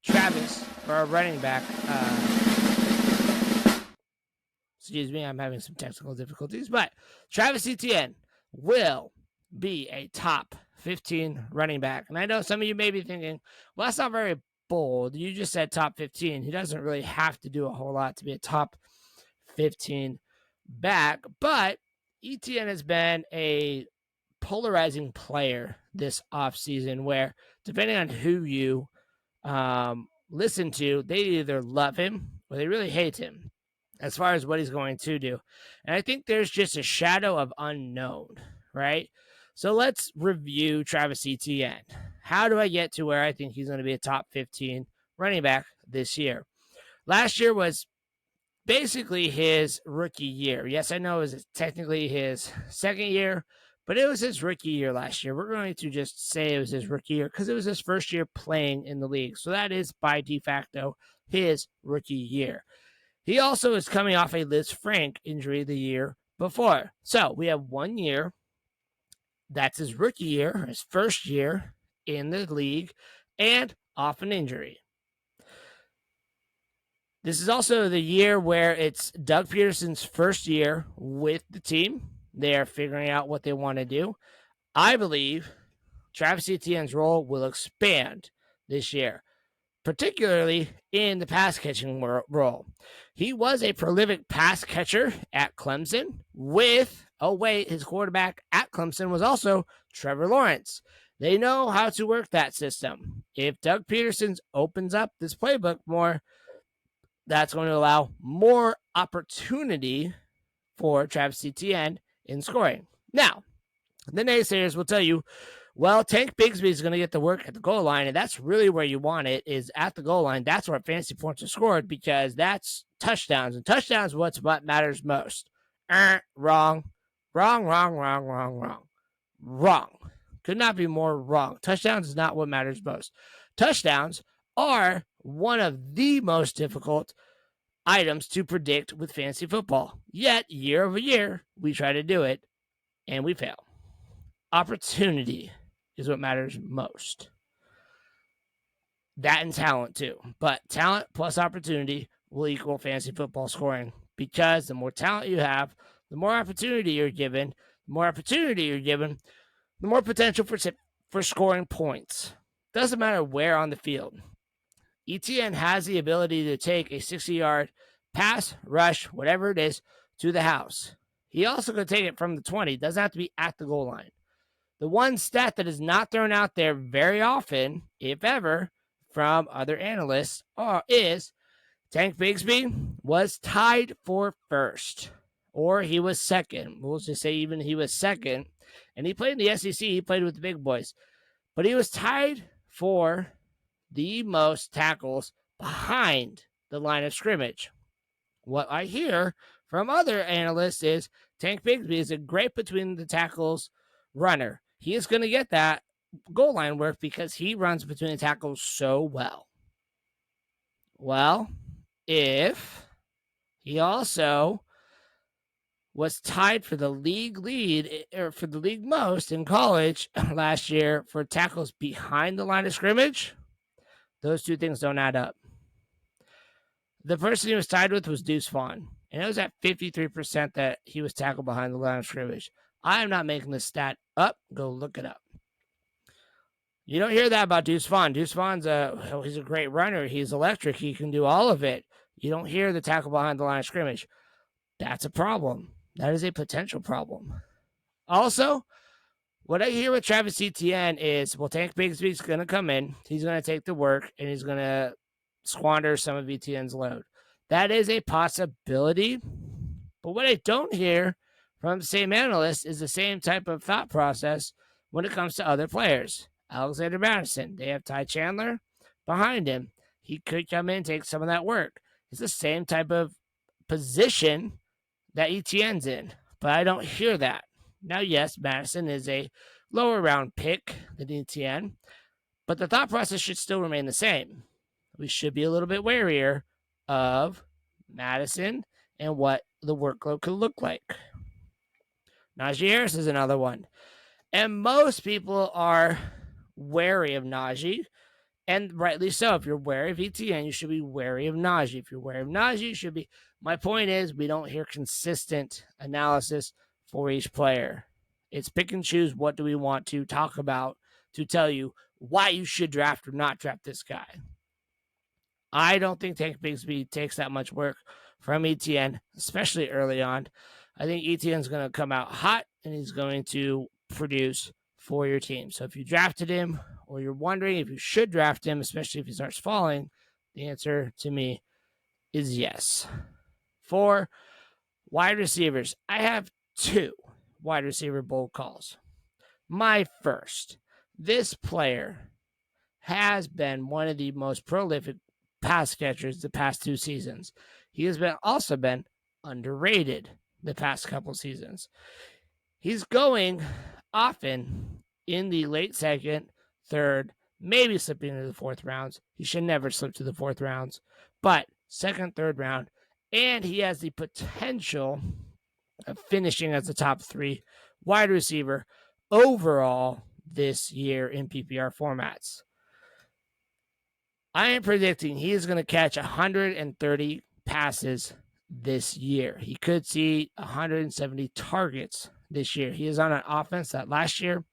Travis, for our running back, excuse me, I'm having some technical difficulties, but Travis Etienne will be a top 15 running back. And I know some of you may be thinking, well, that's not very bold. You just said top 15. He doesn't really have to do a whole lot to be a top 15 back, but Etienne has been a polarizing player this offseason where, depending on who you listen to, they either love him or they really hate him as far as what he's going to do. And I think there's just a shadow of unknown, right? So let's review Travis Etienne. How do I get to where I think he's going to be a top 15 running back this year? Last year was basically his rookie year. Yes, I know it was technically his second year, but it was his rookie year last year. We're going to just say it was his rookie year because it was his first year playing in the league. So that is by de facto his rookie year. He also is coming off a Liz Frank injury the year before. So we have 1 year. That's his rookie year, his first year in the league, and off an injury. This is also the year where it's Doug Peterson's first year with the team. They are figuring out what they want to do. I believe Travis Etienne's role will expand this year, particularly in the pass catching role. He was a prolific pass catcher at Clemson with, his quarterback at Clemson was also Trevor Lawrence. They know how to work that system. If Doug Peterson opens up this playbook more, that's going to allow more opportunity for Travis Etienne in scoring. Now, the naysayers will tell you, well, Tank Bigsby is going to get the work at the goal line, and that's really where you want it, is at the goal line. That's where fantasy points are scored because that's touchdowns, and touchdowns is what matters most. Wrong. Could not be more wrong. Touchdowns is not what matters most. Touchdowns are one of the most difficult items to predict with fantasy football. Yet, year over year, we try to do it, and we fail. Opportunity is what matters most. That and talent too. But talent plus opportunity will equal fantasy football scoring because the more talent you have, the more opportunity you're given. The more opportunity you're given, the more potential for scoring points. Doesn't matter where on the field. Etienne has the ability to take a 60-yard pass, rush, whatever it is, to the house. He also can take it from the 20. It doesn't have to be at the goal line. The one stat that is not thrown out there very often, if ever, from other analysts is Tank Bigsby was tied for first, or he was second. We'll just say even he was second, and he played in the SEC. He played with the big boys, but he was tied for the most tackles behind the line of scrimmage. What I hear from other analysts is Tank Bigsby is a great between the tackles runner. He is going to get that goal line work because he runs between the tackles so well. Well, if he also was tied for the league lead, or for the league most in college last year for tackles behind the line of scrimmage, those two things don't add up. The person he was tied with was Deuce Vaughn, and it was at 53% that he was tackled behind the line of scrimmage. I am not making this stat up. Go look it up. You don't hear that about Deuce Vaughn. Deuce Vaughn's he's a great runner. He's electric. He can do all of it. You don't hear the tackle behind the line of scrimmage. That's a problem. That is a potential problem. Also, what I hear with Travis Etienne is, well, Tank Bigsby's going to come in. He's going to take the work, and he's going to squander some of Etienne's load. That is a possibility. But what I don't hear from the same analyst is the same type of thought process when it comes to other players. Alexander Madison, they have Ty Chandler behind him. He could come in and take some of that work. It's the same type of position that Etienne's in, but I don't hear that. Now, yes, Madison is a lower round pick than Etienne, but the thought process should still remain the same. We should be a little bit warier of Madison and what the workload could look like. Najee Harris is another one. And most people are wary of Najee, And rightly so. If you're wary of ETN, you should be wary of Najee. If you're wary of Najee, you should be. My point is, we don't hear consistent analysis for each player. It's pick and choose what do we want to talk about to tell you why you should draft or not draft this guy. I don't think Tank Bigsby takes that much work from ETN, especially early on. I think ETN's going to come out hot and he's going to produce for your team. So if you drafted him or you're wondering if you should draft him, especially if he starts falling, the answer to me is yes. For wide receivers, I have 2 wide receiver bold calls. My first, this player has been one of the most prolific pass catchers the past 2 seasons. He has also been underrated the past couple seasons. He's going often in the late 2nd, 3rd, maybe slipping into the 4th rounds. He should never slip to the 4th rounds, but 2nd, 3rd round, and he has the potential of finishing as the top 3 wide receiver overall this year in PPR formats. I am predicting he is going to catch 130 passes this year. He could see 170 targets this year. He is on an offense that last year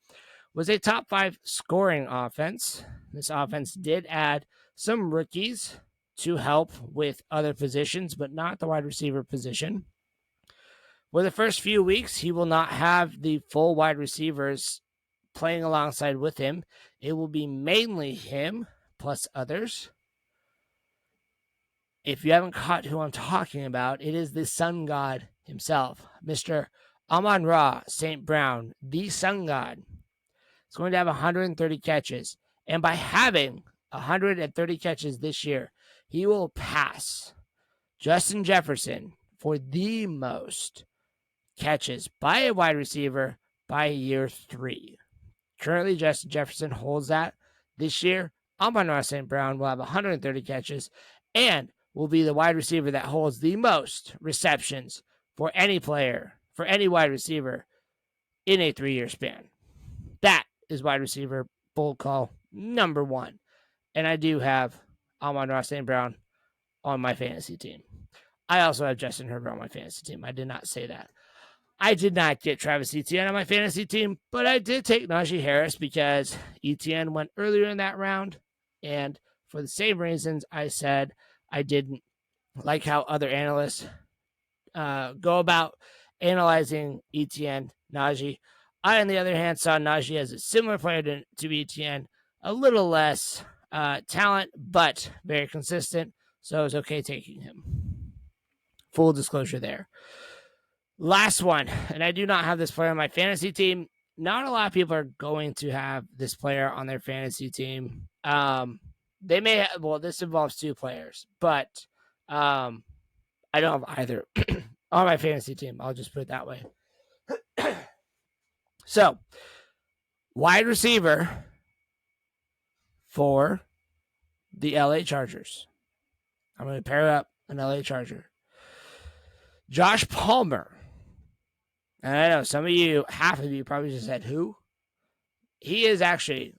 was a top 5 scoring offense. This offense did add some rookies to help with other positions, but not the wide receiver position. For the first few weeks, he will not have the full wide receivers playing alongside with him. It will be mainly him plus others. If you haven't caught who I'm talking about, it is the sun god himself, Mr. Amon-Ra St. Brown, the sun god. He's going to have 130 catches. And by having 130 catches this year, he will pass Justin Jefferson for the most catches by a wide receiver by year 3. Currently, Justin Jefferson holds that. This year, Amon-Ra St. Brown will have 130 catches and will be the wide receiver that holds the most receptions for any player, for any wide receiver in a 3-year span. That is wide receiver bold call number 1. And I do have Amon-Ra St. Brown on my fantasy team. I also have Justin Herbert on my fantasy team. I did not say that. I did not get Travis Etienne on my fantasy team, but I did take Najee Harris because Etienne went earlier in that round. And for the same reasons I said I didn't like how other analysts go about analyzing Etienne, Najee. I, on the other hand, saw Najee as a similar player to Etienne, a little less talent, but very consistent. So it was okay taking him. Full disclosure there. Last one, and I do not have this player on my fantasy team. Not a lot of people are going to have this player on their fantasy team. They may have, well, this involves 2 players, but I don't have either on my fantasy team. I'll just put it that way. So, wide receiver for the LA Chargers. I'm going to pair up an LA Charger. Josh Palmer. And I know some of you, half of you probably just said, who? He is actually,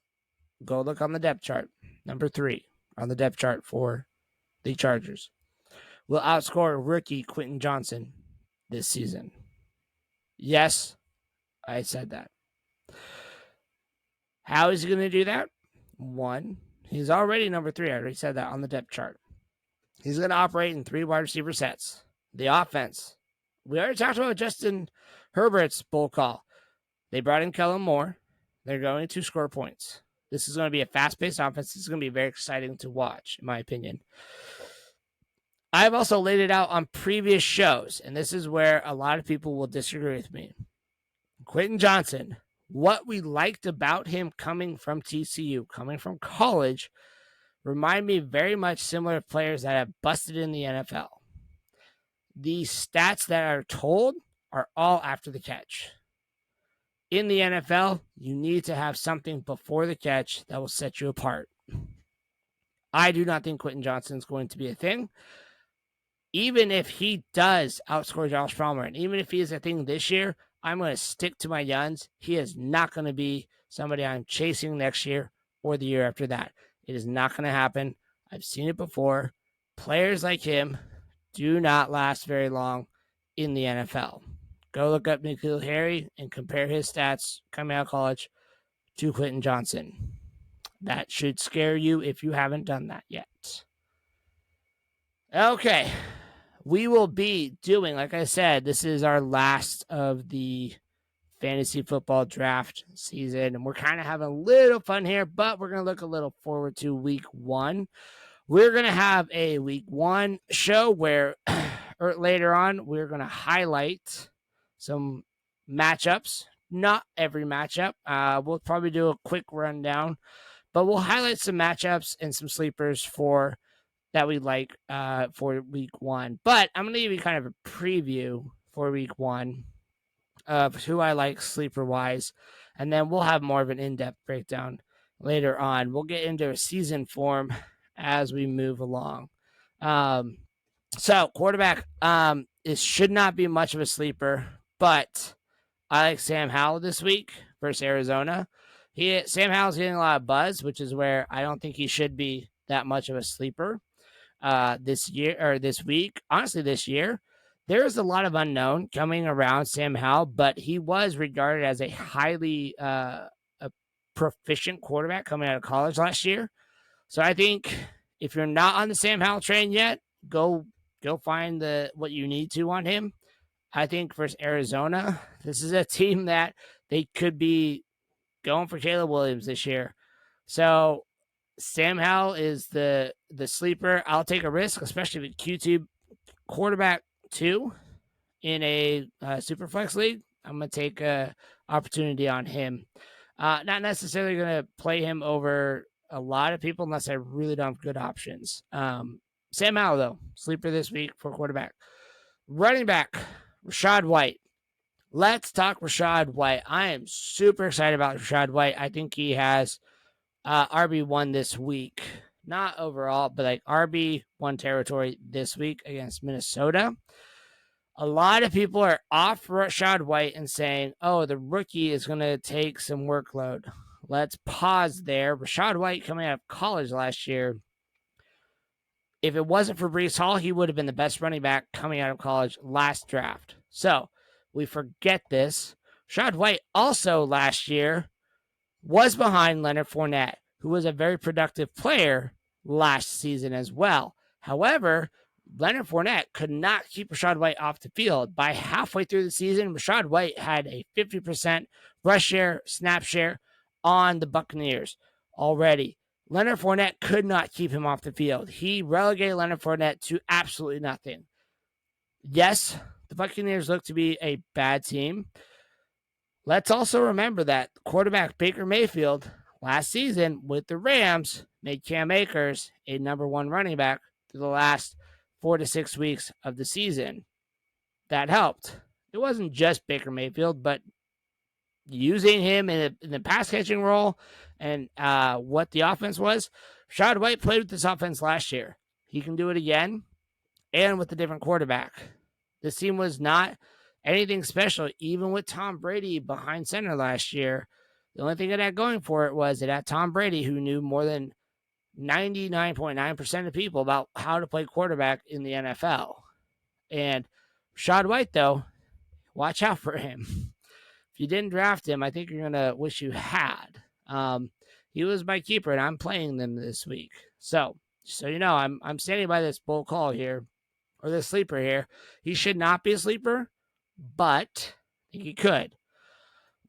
go look on the depth chart, number 3 on the depth chart for the Chargers. Will outscore rookie Quentin Johnson this season. Yes, I said that. How is he going to do that? 1, he's already number 3. I already said that on the depth chart. He's going to operate in 3 wide receiver sets. The offense. We already talked about Justin Herbert's bold call. They brought in Kellen Moore. They're going to score points. This is going to be a fast-paced offense. This is going to be very exciting to watch, in my opinion. I've also laid it out on previous shows, and this is where a lot of people will disagree with me. Quentin Johnson, what we liked about him coming from TCU, coming from college, remind me very much similar to players that have busted in the NFL. The stats that are told are all after the catch. In the NFL, you need to have something before the catch that will set you apart. I do not think Quentin Johnson is going to be a thing. Even if he does outscore Josh Palmer, and even if he is a thing this year, I'm going to stick to my guns. He is not going to be somebody I'm chasing next year or the year after that. It is not going to happen. I've seen it before. Players like him do not last very long in the NFL. Go look up N'Keal Harry and compare his stats coming out of college to Quentin Johnson. That should scare you if you haven't done that yet. Okay. We will be doing, like I said, this is our last of the fantasy football draft season, and we're kind of having a little fun here, but we're going to look a little forward to week 1. We're going to have a week 1 show where later on we're going to highlight some matchups. Not every matchup. We'll probably do a quick rundown, but we'll highlight some matchups and some sleepers for that we like for week 1. But I'm going to give you kind of a preview for week 1 of who I like sleeper-wise, and then we'll have more of an in-depth breakdown later on. We'll get into a season form as we move along. So, quarterback, it should not be much of a sleeper, but I like Sam Howell this week versus Arizona. Sam Howell's getting a lot of buzz, which is where I don't think he should be that much of a sleeper this week. Honestly, this year, there is a lot of unknown coming around Sam Howell, but he was regarded as a highly a proficient quarterback coming out of college last year. So I think if you're not on the Sam Howell train yet, go find what you need to on him. I think versus Arizona, this is a team that they could be going for Caleb Williams this year. So Sam Howell is the sleeper. I'll take a risk, especially with Q2 quarterback 2 in a Superflex league. I'm going to take a opportunity on him. Not necessarily going to play him over a lot of people unless I really don't have good options. Sam Howell, though, sleeper this week for quarterback. Running back, Rachaad White. Let's talk Rachaad White. I am super excited about Rachaad White. I think he has RB1 this week. Not overall, but like RB1 territory this week against Minnesota. A lot of people are off Rachaad White and saying, oh, the rookie is going to take some workload. Let's pause there. Rachaad White coming out of college last year, if it wasn't for Breece Hall, he would have been the best running back coming out of college last draft. So we forget this. Rachaad White also last year was behind Leonard Fournette, who was a very productive player last season as well. However, Leonard Fournette could not keep Rachaad White off the field. By halfway through the season, Rachaad White had a 50% rush share, snap share on the Buccaneers already. Leonard Fournette could not keep him off the field. He relegated Leonard Fournette to absolutely nothing. Yes, the Buccaneers look to be a bad team. Let's also remember that quarterback Baker Mayfield last season with the Rams made Cam Akers a number 1 running back through the last 4 to 6 weeks of the season. That helped. It wasn't just Baker Mayfield, but using him in the pass catching role and what the offense was. Rachaad White played with this offense last year. He can do it again and with a different quarterback. This team was not anything special, even with Tom Brady behind center last year. The only thing it had going for it was it had Tom Brady, who knew more than 99.9% of people about how to play quarterback in the NFL. And Rachaad White, though, watch out for him. If you didn't draft him, I think you're going to wish you had. He was my keeper, and I'm playing them this week. So you know, I'm standing by this bold call here, or this sleeper here. He should not be a sleeper, but I think he could.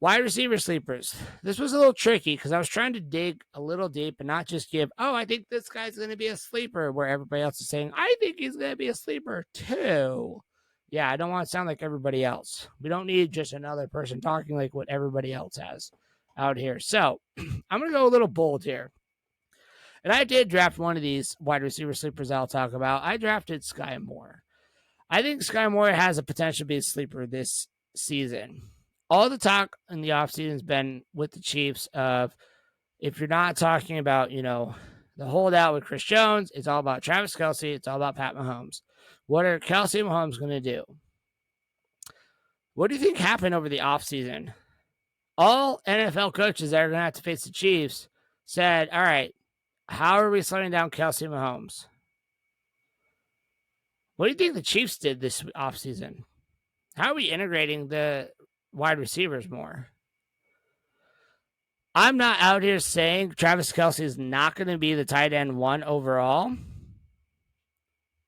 Wide receiver sleepers. This was a little tricky because I was trying to dig a little deep and not just give, oh, I think this guy's going to be a sleeper, where everybody else is saying, I think he's going to be a sleeper too. Yeah, I don't want to sound like everybody else. We don't need just another person talking like what everybody else has out here. So I'm going to go a little bold here. And I did draft one of these wide receiver sleepers I'll talk about. I drafted Sky Moore. I think Sky Moore has a potential to be a sleeper this season. All the talk in the offseason has been with the Chiefs of, if you're not talking about, you know, the holdout with Chris Jones, it's all about Travis Kelce, it's all about Pat Mahomes. What are Kelce and Mahomes going to do? What do you think happened over the offseason? All NFL coaches that are going to have to face the Chiefs said, all right, How are we slowing down Kelsey Mahomes? What do you think the Chiefs did this offseason? How are we integrating the wide receivers more? I'm not out here saying Travis Kelce is not going to be the tight end 1 overall,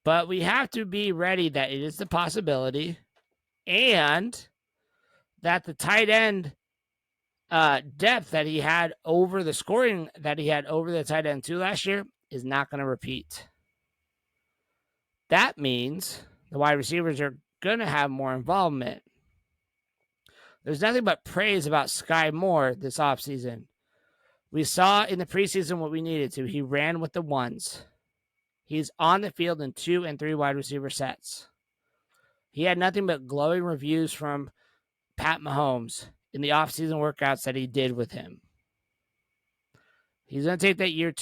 but we have to be ready that it is the possibility and that the tight end depth that he had over the scoring that he had over the tight end 2 last year is not going to repeat. That means the wide receivers are going to have more involvement. There's nothing but praise about Sky Moore this offseason. We saw in the preseason what we needed to. He ran with the ones. He's on the field in 2 and 3 wide receiver sets. He had nothing but glowing reviews from Pat Mahomes in the offseason workouts that he did with him. He's going to take that year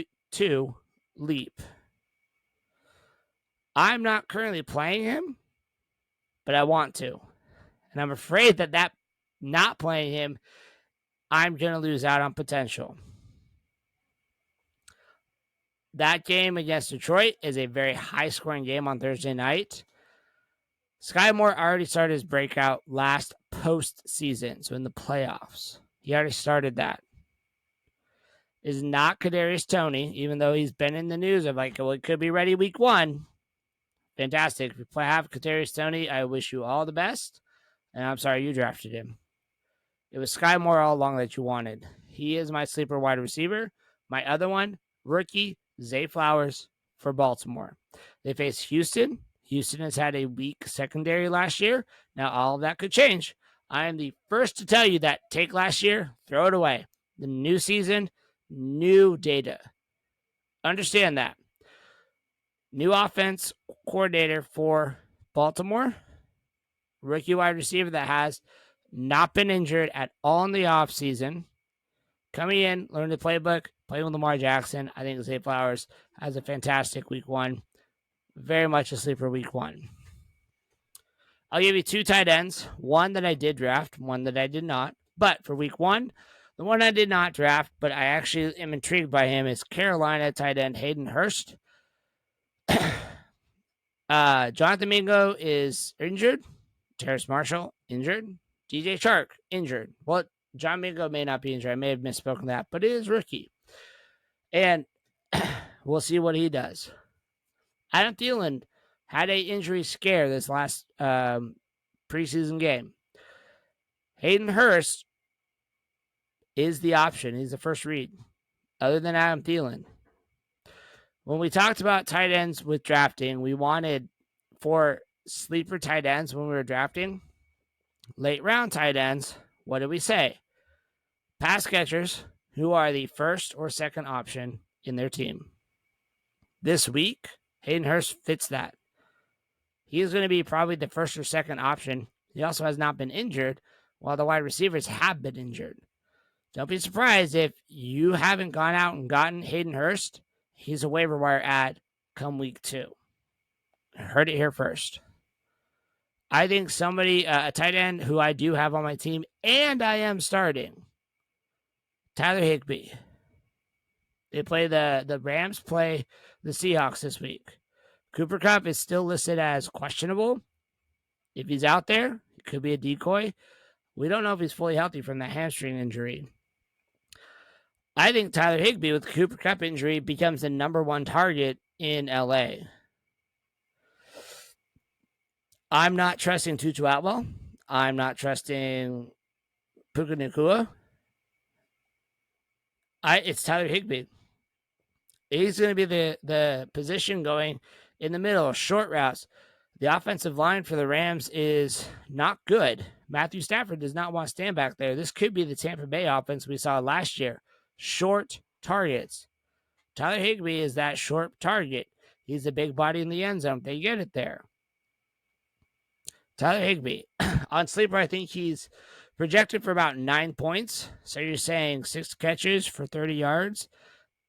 two leap. I'm not currently playing him, but I want to. And I'm afraid that not playing him, I'm going to lose out on potential. That game against Detroit is a very high-scoring game on Thursday night. Sky Moore already started his breakout last postseason, so in the playoffs. He already started that. Is not Kadarius Toney, even though he's been in the news of like, well, it could be ready week 1. Fantastic. If you have Kadarius Toney, I wish you all the best. And I'm sorry you drafted him. It was Sky Moore all along that you wanted. He is my sleeper wide receiver. My other one, rookie Zay Flowers for Baltimore. They face Houston. Houston has had a weak secondary last year. Now all of that could change. I am the first to tell you that take last year, throw it away. The new season, new data. Understand that. New offense coordinator for Baltimore. Rookie wide receiver that has not been injured at all in the offseason. Coming in, learning the playbook, playing with Lamar Jackson. I think Zay Flowers has a fantastic week 1. Very much a sleeper week 1. I'll give you 2 tight ends. One that I did draft, one that I did not. But for week 1, the one I did not draft, but I actually am intrigued by him, is Carolina tight end Hayden Hurst. Jonathan Mingo is injured. Terrace Marshall, injured. DJ Chark, injured. Well, John Mingo may not be injured. I may have misspoken that, but it is rookie. And we'll see what he does. Adam Thielen had an injury scare this last preseason game. Hayden Hurst is the option. He's the first read, other than Adam Thielen. When we talked about tight ends with drafting, we wanted 4 sleeper tight ends when we were drafting. Late round tight ends, what did we say? Pass catchers who are the first or second option in their team. This week, Hayden Hurst fits that. He is going to be probably the first or second option. He also has not been injured, while the wide receivers have been injured. Don't be surprised if you haven't gone out and gotten Hayden Hurst. He's a waiver wire ad come week 2. I heard it here first. I think somebody, a tight end who I do have on my team, and I am starting, Tyler Higbee. The Rams play the Seahawks this week. Cooper Kupp is still listed as questionable. If he's out there, it could be a decoy. We don't know if he's fully healthy from that hamstring injury. I think Tyler Higbee with the Cooper Kupp injury becomes the number 1 target in LA. I'm not trusting Tutu Atwell. I'm not trusting Puka Nacua. It's Tyler Higbee. He's going to be the position going in the middle, short routes. The offensive line for the Rams is not good. Matthew Stafford does not want to stand back there. This could be the Tampa Bay offense we saw last year. Short targets. Tyler Higbee is that short target. He's the big body in the end zone. They get it there. Tyler Higbee. On Sleeper, I think he's projected for about 9 points. So you're saying 6 catches for 30 yards.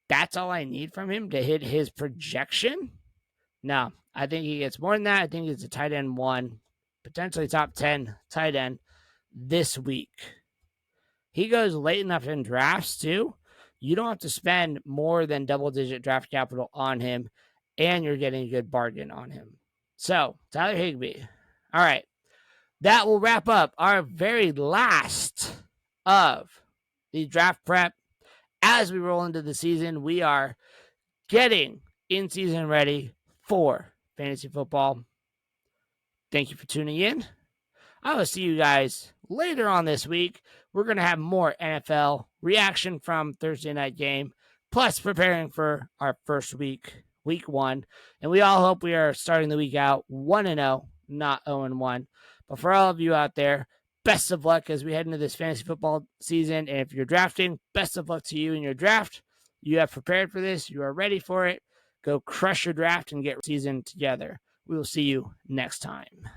That's all I need from him to hit his projection? No, I think he gets more than that. I think he's a tight end 1, potentially top 10 tight end this week. He goes late enough in drafts, too. you don't have to spend more than double-digit draft capital on him, and you're getting a good bargain on him. So, Tyler Higbee. All right. That will wrap up our very last of the draft prep. As we roll into the season, we are getting in-season ready for fantasy football. Thank you for tuning in. I will see you guys later on this week. We're going to have more NFL reaction from Thursday night game, plus preparing for our first week 1. And we all hope we are starting the week out 1-0, not 0-1. But for all of you out there, best of luck as we head into this fantasy football season. And if you're drafting, best of luck to you in your draft. You have prepared for this. You are ready for it. Go crush your draft and get season together. We will see you next time.